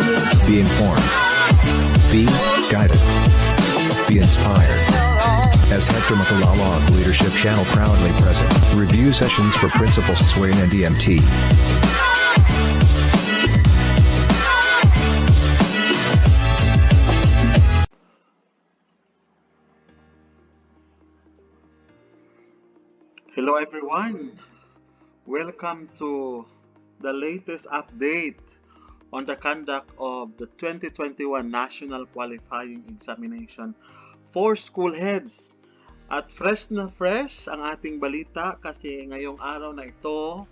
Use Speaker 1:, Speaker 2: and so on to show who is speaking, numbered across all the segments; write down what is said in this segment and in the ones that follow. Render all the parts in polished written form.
Speaker 1: Be informed. Be guided. Be inspired. As Hector Macalalag Leadership Channel proudly presents review sessions for Principals Swain and DMT.
Speaker 2: Hello everyone! Welcome to the latest update on the conduct of the 2021 National Qualifying Examination for School Heads. At fresh na fresh ang ating balita kasi ngayong araw na ito,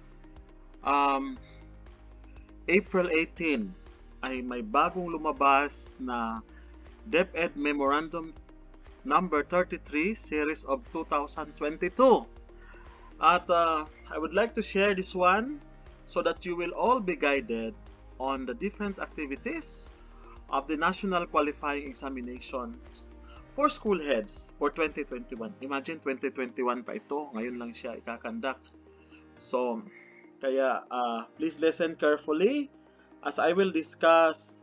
Speaker 2: April 18, ay may bagong lumabas na DepEd Memorandum number 33 series of 2022. At I would like to share this one so that you will all be guided on the different activities of the National Qualifying Examination for School Heads for 2021. Imagine 2021 pa ito, ngayon lang siya ikakandak. So, kaya please listen carefully as I will discuss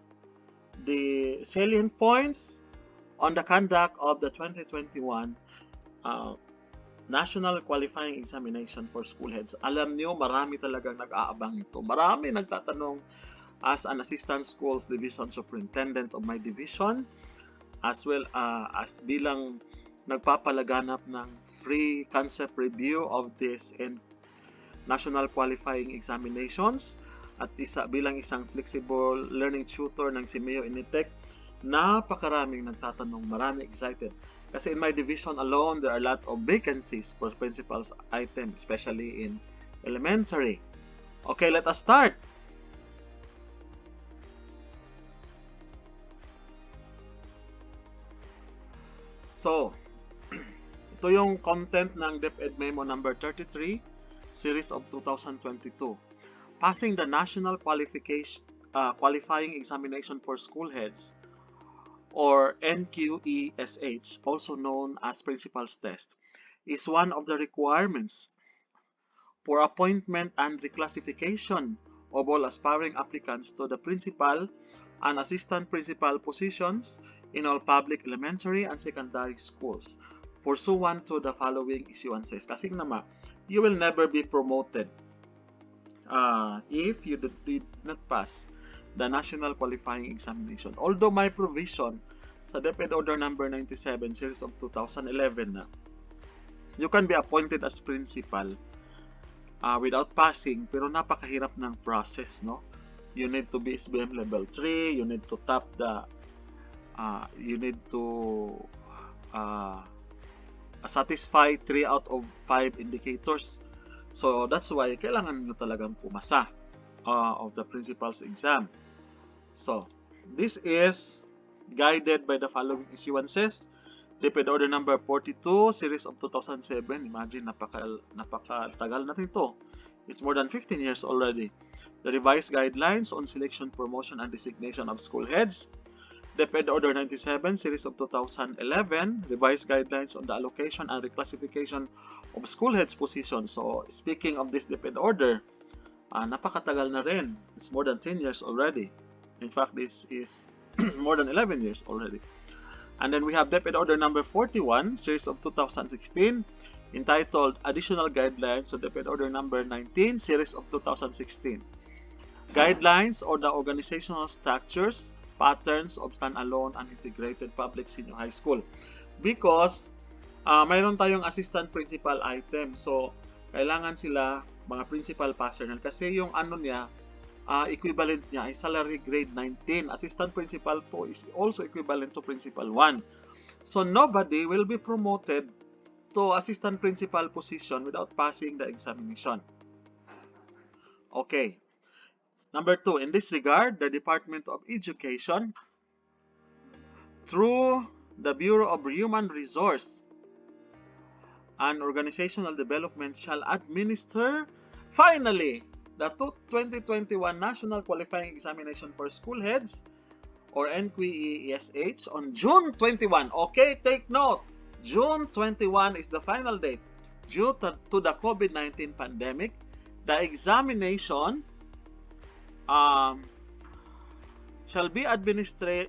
Speaker 2: the salient points on the conduct of the 2021 National Qualifying Examination for School Heads. Alam niyo, marami talagang nag-aabang ito. Marami nagtatanong as an Assistant Schools Division Superintendent of my division, as well as bilang nagpapalaganap ng free concept review of this and National Qualifying Examinations, at bilang isang flexible learning tutor ng Simeo Initec. Napakaraming nagtatanong, marami excited. Kasi in my division alone, there are a lot of vacancies for principal's item, especially in elementary. Okay, let us start. So, ito yung content ng DepEd Memo number 33, series of 2022. Passing the National Qualifying Examination for School Heads, or NQESH, also known as Principal's Test, is one of the requirements for appointment and reclassification of all aspiring applicants to the principal and assistant principal positions in all public elementary and secondary schools, pursuant to the following issuances. Kasi naman, you will never be promoted if you did not pass the National Qualifying Examination. Although may provision sa DepEd Order number 97 series of 2011 na you can be appointed as principal without passing, pero napakahirap ng process, no? You need to be SBM level 3, you need to top the you need to satisfy 3 out of 5 indicators. So that's why kailangan nyo talagang pumasa of the principal's exam. So, this is guided by the following issuances. DepEd Order number 42, series of 2007. Imagine, napakatagal natin ito. It's more than 15 years already. The revised guidelines on selection, promotion, and designation of school heads. DepEd Order 97, series of 2011. Revised guidelines on the allocation and reclassification of school heads positions. So, speaking of this DepEd Order, napakatagal na rin. It's more than 10 years already. In fact, this is more than 11 years already. And then we have DepEd Order number 41, series of 2016, entitled Additional Guidelines on DepEd Order number 19, series of 2016. Guidelines on the organizational structures, patterns of standalone and integrated public senior high school. Because mayroon tayong assistant principal item. So, kailangan sila mga principal personnel kasi yung ano niya, equivalent niya ay salary grade 19. Assistant principal 2 is also equivalent to principal 1. So nobody will be promoted to assistant principal position without passing the examination. Okay. Number 2, in this regard, the Department of Education, through the Bureau of Human Resource and Organizational Development, shall administer finally the 2021 National Qualifying Examination for School Heads, or NQESH, on June 21. Okay, take note. June 21 is the final date. Due to the COVID-19 pandemic, the examination shall be administered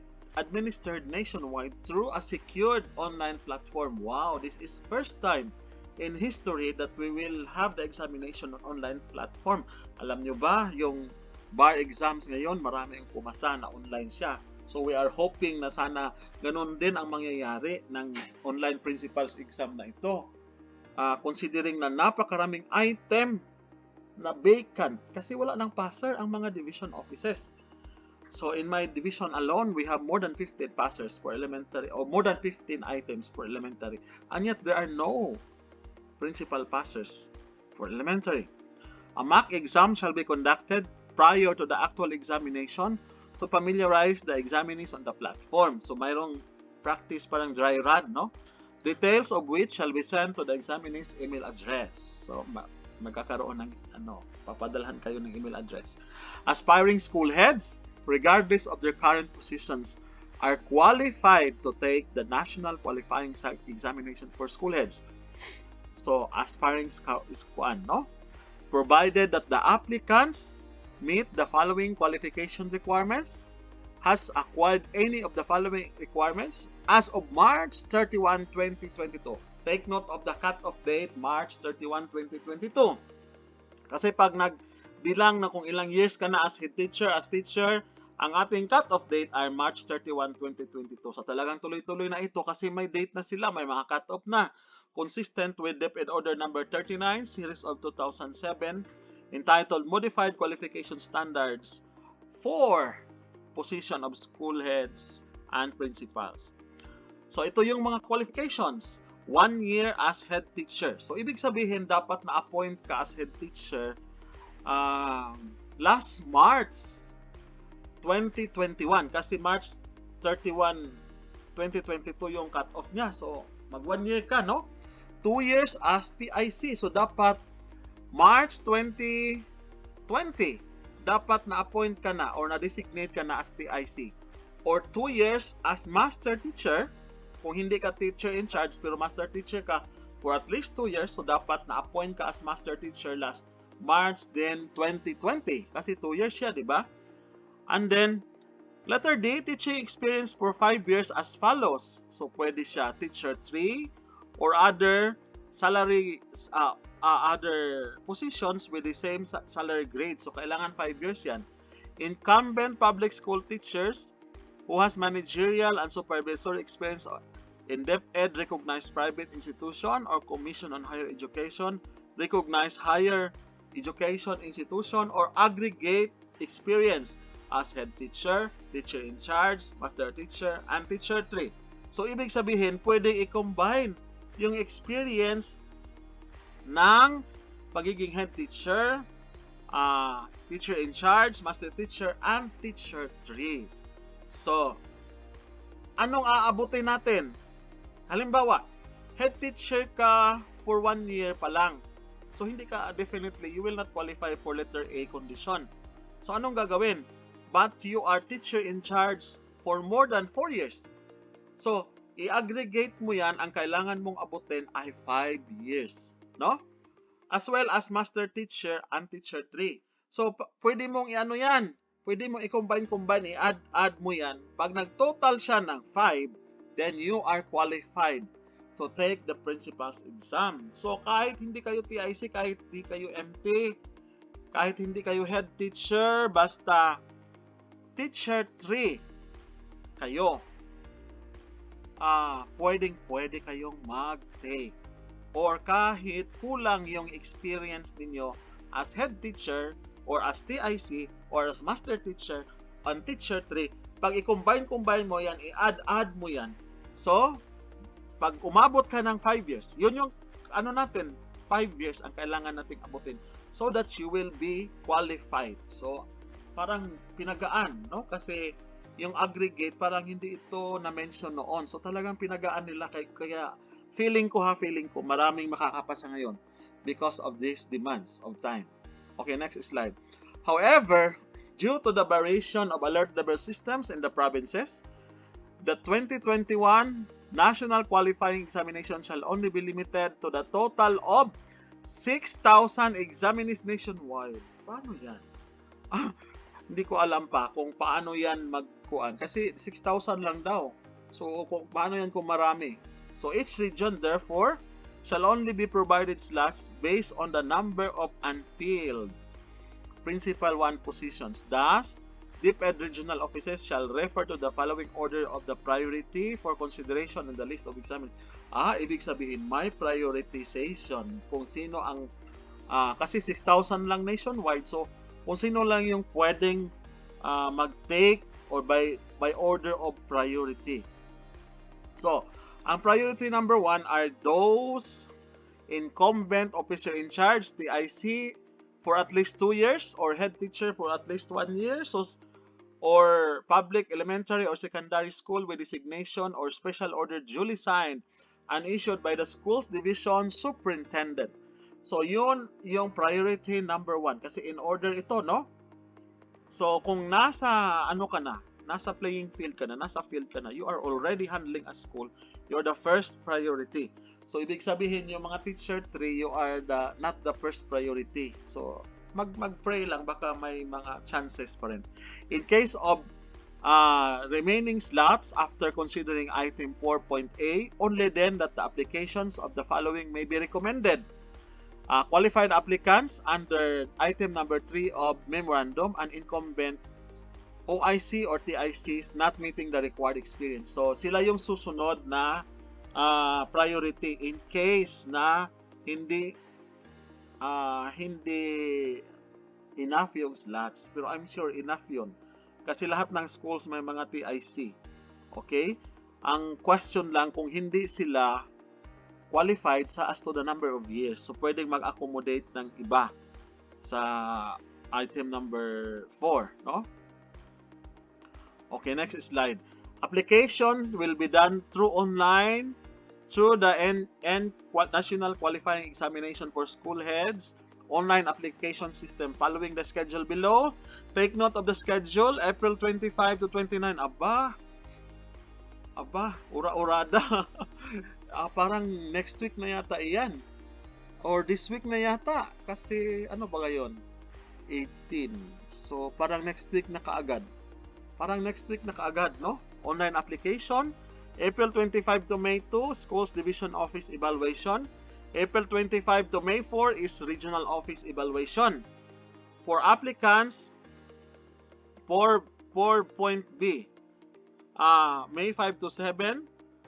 Speaker 2: nationwide through a secured online platform. Wow, this is first time in history that we will have the examination on online platform. Alam nyo ba, yung bar exams ngayon, marami yung pumasa na online siya. So we are hoping na sana ganun din ang mangyayari ng online principals exam na ito. Considering na napakaraming item na vacant kasi wala nang passer ang mga division offices. So in my division alone, we have more than 15 passers for elementary, or more than 15 items for elementary, and yet there are no principal passers for elementary. A mock exam shall be conducted prior to the actual examination to familiarize the examinees on the platform. So mayroong practice parang dry run, no? Details of which shall be sent to the examinee's email address. So magkakaroon ng papadalhan kayo ng email address. Aspiring school heads, regardless of their current positions, are qualified to take the national qualifying examination for school heads. So aspiring squad, no? Provided that the applicants meet the following qualification requirements, has acquired any of the following requirements as of March 31, 2022. Take note of the cut-off date, March 31, 2022. Kasi pag nagbilang na kung ilang years ka na as head teacher, as teacher, ang ating cut-off date ay March 31, 2022. So talagang tuloy-tuloy na ito kasi may date na sila, may mga cut-off na. Consistent with DepEd Order number 39, Series of 2007, entitled Modified Qualification Standards for Position of School Heads and Principals. So ito yung mga qualifications. 1 year as head teacher. So ibig sabihin dapat na-appoint ka as head teacher last March 2021 kasi March 31, 2022 yung cut-off niya. So mag 1 year ka, no? 2 years as TIC. So dapat March 2020 dapat na-appoint ka na or na-designate ka na as TIC. Or 2 years as master teacher. Kung hindi ka teacher in charge pero master teacher ka for at least 2 years, so dapat na-appoint ka as master teacher last March then 2020 kasi 2 years siya, di ba? And then letter D, teaching experience for 5 years as follows. So pwede siya teacher 3 or other salary other positions with the same salary grade. So kailangan 5 years yan. Incumbent public school teachers who has managerial and supervisory experience in DepEd recognized private institution or Commission on Higher Education, recognized higher education institution, or aggregate experience as head teacher, teacher in charge, master teacher, and teacher 3. So ibig sabihin, pwede i-combine yung experience ng pagiging head teacher, teacher in charge, master teacher, and teacher 3. So, anong aabutin natin? Halimbawa, head teacher ka for 1 year pa lang. So, hindi ka definitely, you will not qualify for letter A condition. So, anong gagawin? But you are teacher in charge for more than 4 years. So, i-aggregate mo yan, ang kailangan mong abutin ay 5 years. No? As well as master teacher and teacher 3. So, pwede mong i-ano yan. Pwede mong i-combine, i-add mo yan. Pag nag-total siya ng 5, then you are qualified to take the principal's exam. So, kahit hindi kayo TIC, kahit hindi kayo MT, kahit hindi kayo head teacher, basta teacher 3 kayo, pwede kayong mag-take. Or kahit kulang yung experience ninyo as head teacher, or as TIC, or as master teacher, and teacher 3, pag i-combine mo yan, i-add mo yan. So, pag umabot ka ng 5 years, yun yung, 5 years ang kailangan nating abutin so that you will be qualified. So, parang pinagaan, no? Kasi, yung aggregate, parang hindi ito na-mention noon. So, talagang pinagaan nila, kaya feeling ko, maraming makakapasa ngayon because of these demands of time. Okay, next slide. However, due to the variation of alert level systems in the provinces, the 2021 National Qualifying Examination shall only be limited to the total of 6,000 examinees nationwide. Paano yan? hindi ko alam pa kung paano yan magkuan. Kasi 6,000 lang daw. So, kung paano yan kung marami. So, each region, therefore, shall only be provided slots based on the number of unfilled Principal 1 positions. Thus, DepEd regional offices shall refer to the following order of the priority for consideration in the list of examiners. Ibig sabihin, may prioritization kung sino ang, kasi 6,000 lang nationwide, so kung sino lang yung pwedeng mag-take or by order of priority. So, ang priority number 1 are those incumbent officer in charge, TIC, for at least 2 years, or head teacher for at least 1 year, so, or public elementary or secondary school with designation or special order duly signed and issued by the school's division superintendent. So, yun yung priority number 1. Kasi in order ito, no? So, kung nasa, nasa playing field ka na, nasa field ka na, you are already handling a school, you're the first priority. So, ibig sabihin, yung mga teacher 3, you are not the first priority. So, mag-pray lang, baka may mga chances pa rin. In case of remaining slots, after considering item 4.A, only then that the applications of the following may be recommended. Qualified applicants under item number 3 of memorandum and incumbent OIC or TICs not meeting the required experience. So, sila yung susunod na priority in case na hindi enough yung slots. Pero I'm sure enough yun. Kasi lahat ng schools may mga TIC. Okay? Ang question lang kung hindi sila qualified sa as to the number of years. So, pwedeng mag-accommodate ng iba sa item number 4. No? Okay, next slide. Applications will be done through online through the National Qualifying Examination for School Heads online application system following the schedule below. Take note of the schedule, April 25 to 29. Aba, ura-urada. Parang next week na yata iyan. Or this week na yata. Kasi ano ba ngayon? 18. So, parang next week na kaagad. No? Online application. April 25 to May 2, Schools Division Office Evaluation. April 25 to May 4 is Regional Office Evaluation. For applicants, 4.B, May 5 to 7,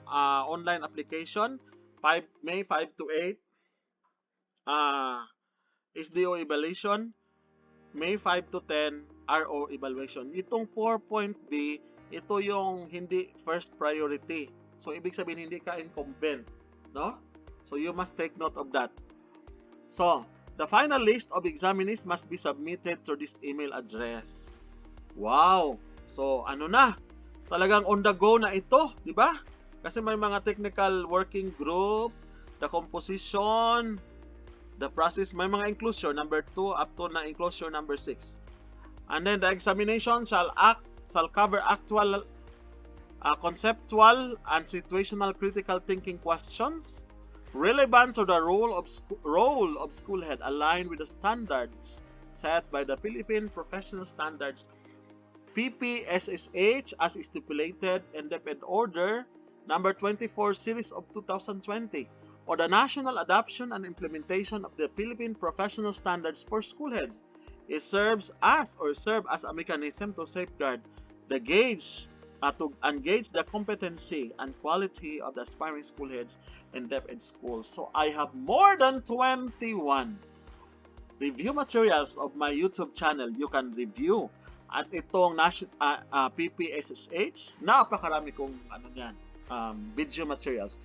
Speaker 2: online application. May 5 to 8, SDO evaluation. May 5 to 10, RO evaluation. Itong 4.B, ito yung hindi first priority. So, ibig sabihin, hindi ka incumbent. No? So, you must take note of that. So, the final list of examinees must be submitted to this email address. Wow! So, ano na? Talagang on the go na ito, di ba? Kasi may mga technical working group, the composition, the process, may mga inclusion, number 2 up to na inclusion number 6. And then the examination shall cover actual, conceptual, and situational critical thinking questions relevant to the role of school head aligned with the standards set by the Philippine Professional Standards PPSSH as stipulated in DepEd Order number 24 series of 2020 or the national adoption and implementation of the Philippine Professional Standards for school heads. It serve as a mechanism to safeguard the to engage the competency and quality of the aspiring school heads in DepEd schools. So I have more than 21 review materials of my YouTube channel. You can review at itong PPSSH. Napakarami kong video materials.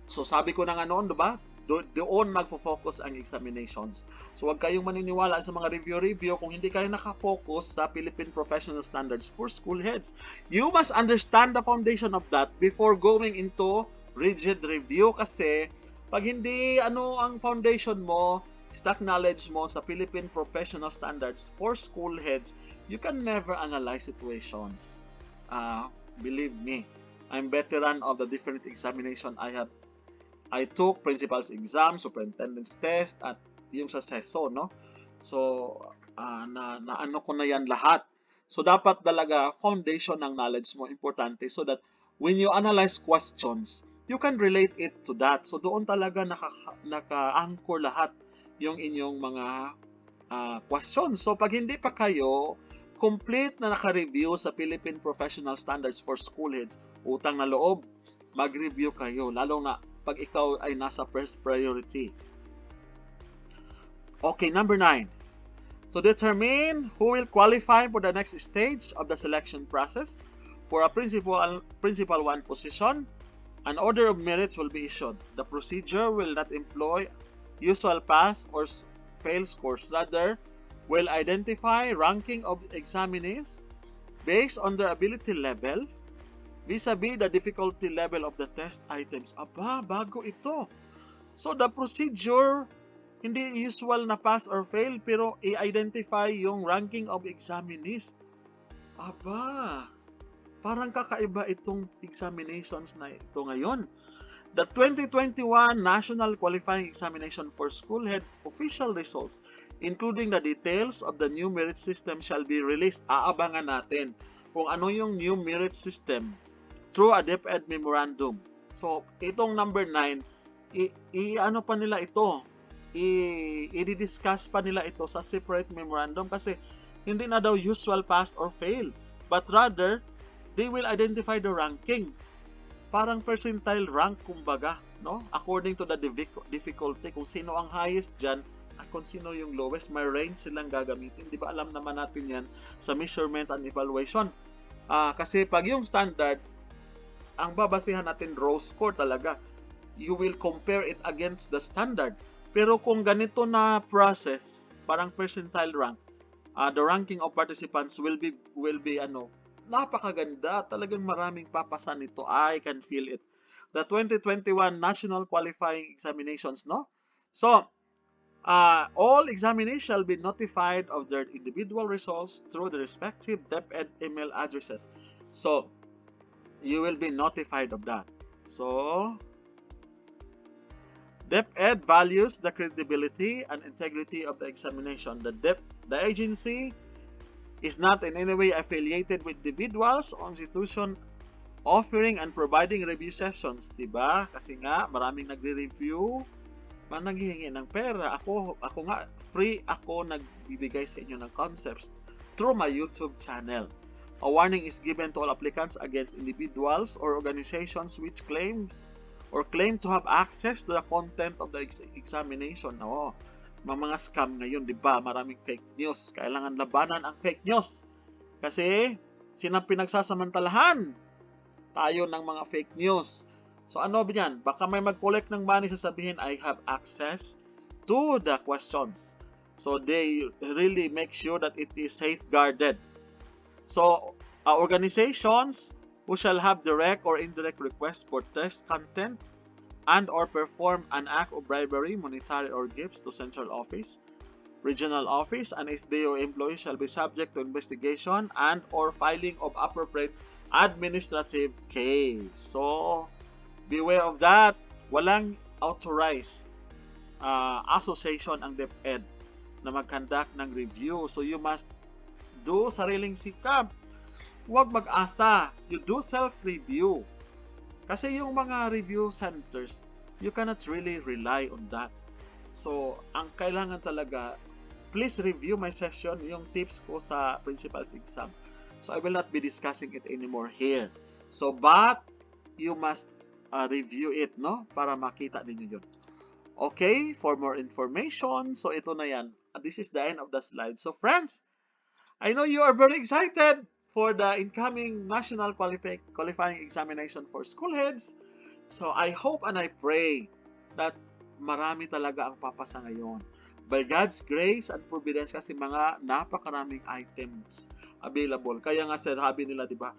Speaker 2: So sabi ko na nga noon, diba? Doon magfo-focus ang examinations. So huwag kayong maniniwala sa mga review kung hindi kayo nakafocus sa Philippine Professional Standards for school heads. You must understand the foundation of that before going into rigid review kasi pag hindi ang foundation mo, stock knowledge mo sa Philippine Professional Standards for school heads, you can never analyze situations. Believe me, I'm veteran of the different examination I took, principal's exam, superintendent's test, at yung sa SESO, no? So, naano ko na yan lahat. So, dapat talaga foundation ng knowledge mo importante so that when you analyze questions, you can relate it to that. So, doon talaga naka-anchor lahat yung inyong mga questions. So, pag hindi pa kayo complete na naka-review sa Philippine Professional Standards for School Heads, utang na loob, mag-review kayo, lalo na pag ikaw ay nasa first priority. Okay, number 9. To determine who will qualify for the next stage of the selection process for a Principal 1 position, an order of merit will be issued. The procedure will not employ usual pass or fail scores. Rather, will identify ranking of examinees based on their ability level vis-a-vis the difficulty level of the test items. Aba, bago ito. So, the procedure, hindi usual na pass or fail, pero i-identify yung ranking of examinees. Aba, parang kakaiba itong examinations na ito ngayon. The 2021 National Qualifying Examination for School Head official results, including the details of the new merit system, shall be released. Aabangan natin kung ano yung new merit system through a DepEd Memorandum. So, itong number 9, ano pa nila ito? I-discuss pa nila ito sa separate memorandum kasi hindi na daw usual pass or fail, but rather they will identify the ranking, parang percentile rank kumbaga, no, according to the difficulty, kung sino ang highest dyan at kung sino yung lowest. May range silang gagamitin, di ba? Alam naman natin yan sa measurement and evaluation. Kasi pag yung standard, ang babasihan natin raw score talaga, you will compare it against the standard. Pero kung ganito na process, parang percentile rank, the ranking of participants will be napakaganda. Talagang maraming papasa nito. I can feel it. The 2021 National Qualifying Examinations, no? So, all examinees shall be notified of their individual results through the respective DepEd email addresses. So, you will be notified of that. So, DepEd values the credibility and integrity of the examination. The agency is not in any way affiliated with individuals or institution offering and providing review sessions, diba? Kasi nga maraming nagre-review, naghihingi ng pera. Ako nga free ako nagbibigay sa inyo ng concepts through my YouTube channel. A warning is given to all applicants against individuals or organizations which claim to have access to the content of the examination. No, mga scam ngayon, di ba? Maraming fake news. Kailangan labanan ang fake news. Kasi, sinang pinagsasamantalahan tayo ng mga fake news. So, ano ba yan? Baka may mag-collect ng money, sasabihin, I have access to the questions. So, they really make sure that it is safeguarded. So, organizations who shall have direct or indirect requests for test content and or perform an act of bribery, monetary or gifts to central office, regional office, and SDO employees shall be subject to investigation and or filing of appropriate administrative case. So, beware of that. Walang authorized association ang DepEd na mag-conduct ng review. So, you must do sariling sikap. Huwag mag-asa. You do self-review. Kasi yung mga review centers, you cannot really rely on that. So, ang kailangan talaga, please review my session, yung tips ko sa principal's exam. So, I will not be discussing it anymore here. So, but, you must review it, no? Para makita ninyo yun. Okay, for more information, so ito na yan. This is the end of the slide. So, friends, I know you are very excited for the incoming National Qualifying Examination for School Heads. So, I hope and I pray that marami talaga ang papasa ngayon. By God's grace and providence, kasi mga napakaraming items available. Kaya nga sabi nila, di ba,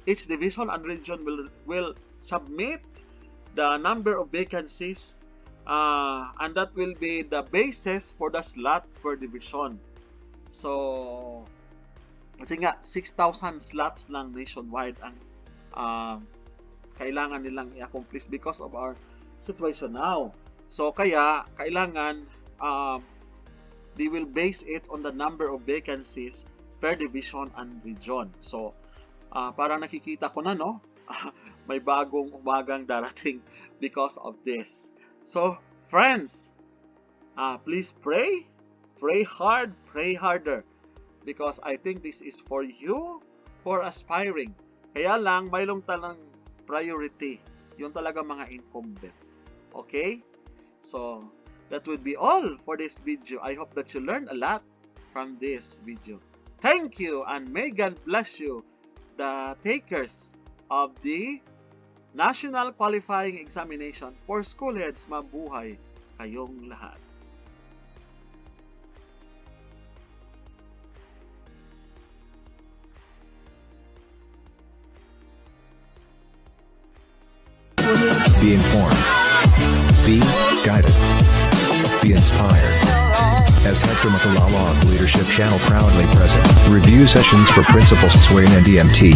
Speaker 2: each division and region will submit the number of vacancies and that will be the basis for the slot per division. So, kasi nga 6,000 slots lang nationwide ang kailangan nilang i-accomplish because of our situation now. So, kaya kailangan they will base it on the number of vacancies fair division and region. So, parang nakikita ko na, no? May bagong umagang darating because of this. So, friends, please pray. Pray hard, pray harder. Because I think this is for you who are aspiring. Kaya lang, mayroong talang priority. Yung talaga mga incumbent. Okay? So, that would be all for this video. I hope that you learned a lot from this video. Thank you and may God bless you, the takers of the National Qualifying Examination for School Heads. Mabuhay kayong lahat.
Speaker 1: Be informed. Be guided. Be inspired. As Hector Macalalag Leadership Channel proudly presents review sessions for Principals Swain and DMT.